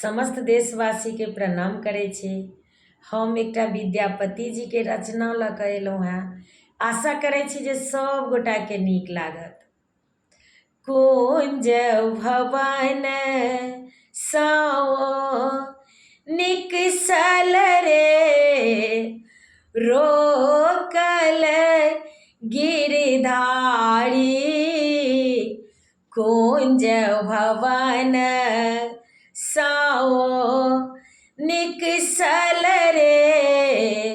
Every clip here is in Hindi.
समस्त देशवासी के प्रणाम करे छी। हम एकटा विद्यापति जी के रचना लऽ कऽ अयलहुँ हेँ। आशा करै छी जे सब गोटा के नीक लागत। कुंज भवन सँ निकसल रे, रोकल गिरधारी। कुंज भवन सँ निकसल रे,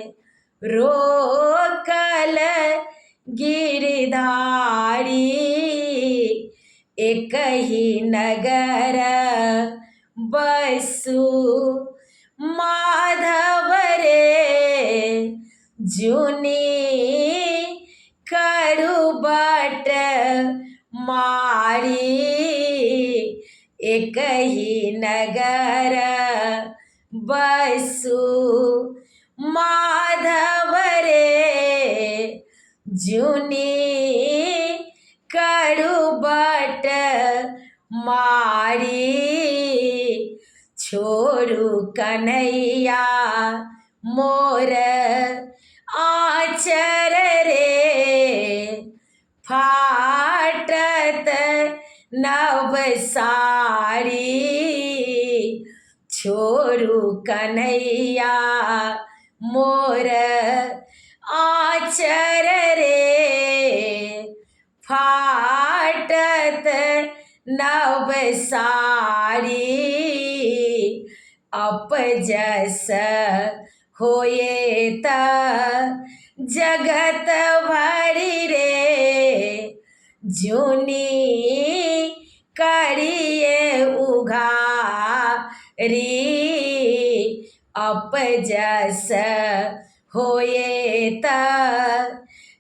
रोकल गिरधारी। एक ही नगर बसु माधव रे, जुनी करू बट मारी। एक ही नगर बसु माधव रे, जुनी करू बट मारी। छोड़ू कन्हैया मोर आचर रे, फाटत नव साड़ी। छोड़ू कन्हैया मोर आचर रे, फाटत नव साड़ी। अपजस होए त जगत भरी रे, जुनी करिए उघारी। अपजस होए त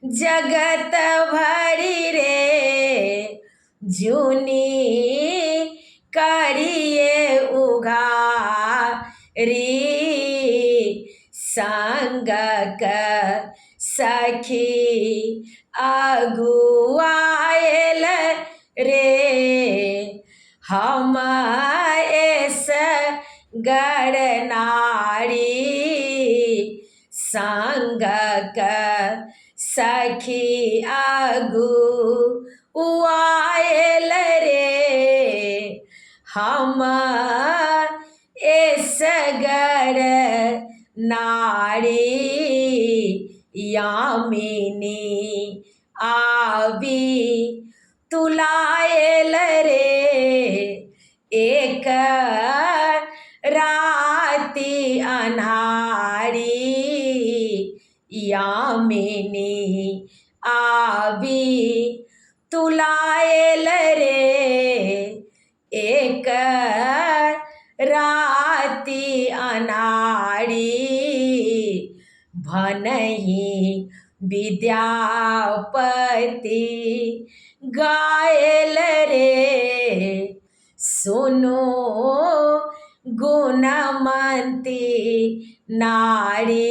जगत भरी रे, जुनी करिए उघारी। संगक सखी अगुआएल रे, हम एस गड़नारी। संगक सखी अगुआएल रे, हम एस गड़नारी। यामिनी आवी तुलाएल रे, एक राति अन्हारी। यामिनी आवी तुलाएल रे, एक राति अन्हारी। भनहि विद्यापति गाएल रे, सुनो गुणमती नारी।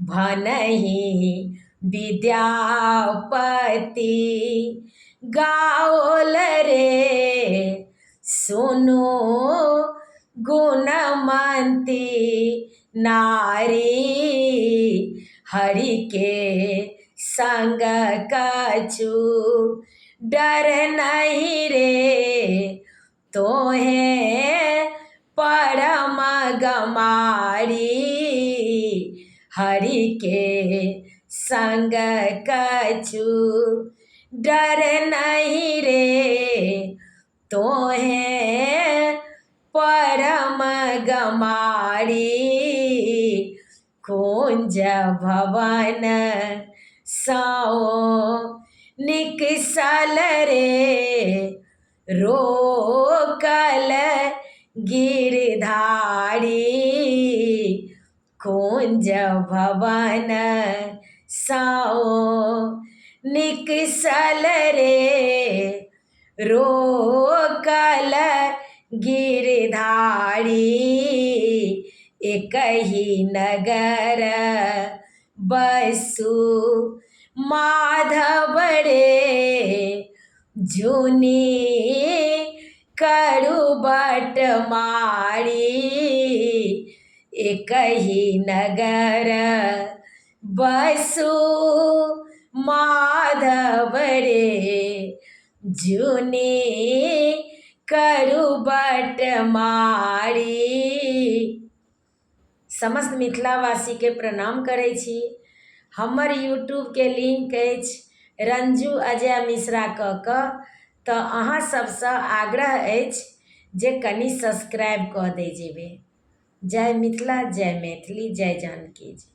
भनहि विद्यापति गाओल रे, सुनो गुणमती नारी। हरि के संग कछु डर नहीं रे, तोहें परम गमारी। हरि के संग कछु डर नहीं रे, तोहें परम गमारी। कुंज भवन सँ निकसल रे, रोकल गिरधारी। कुंज भवन सँ निकसल रे, रोकल गिरधारी। एक ही नगर बसु माधव रे, जुनी करू बटमारी एकहि नगर बसु माधव रे जुनी करू बटमारी। समस्त मिथिलावासीके प्रणाम करै छी। हमर यूट्यूबके लिंक अछि रंजू अजय मिश्रा कऽ कऽ, तऽ अहाँ सबसँ आग्रह अछि जे कनि सब्सक्राइब कऽ दै जेबै। जय मिथिला, जय मैथिली, जय जानकी जी।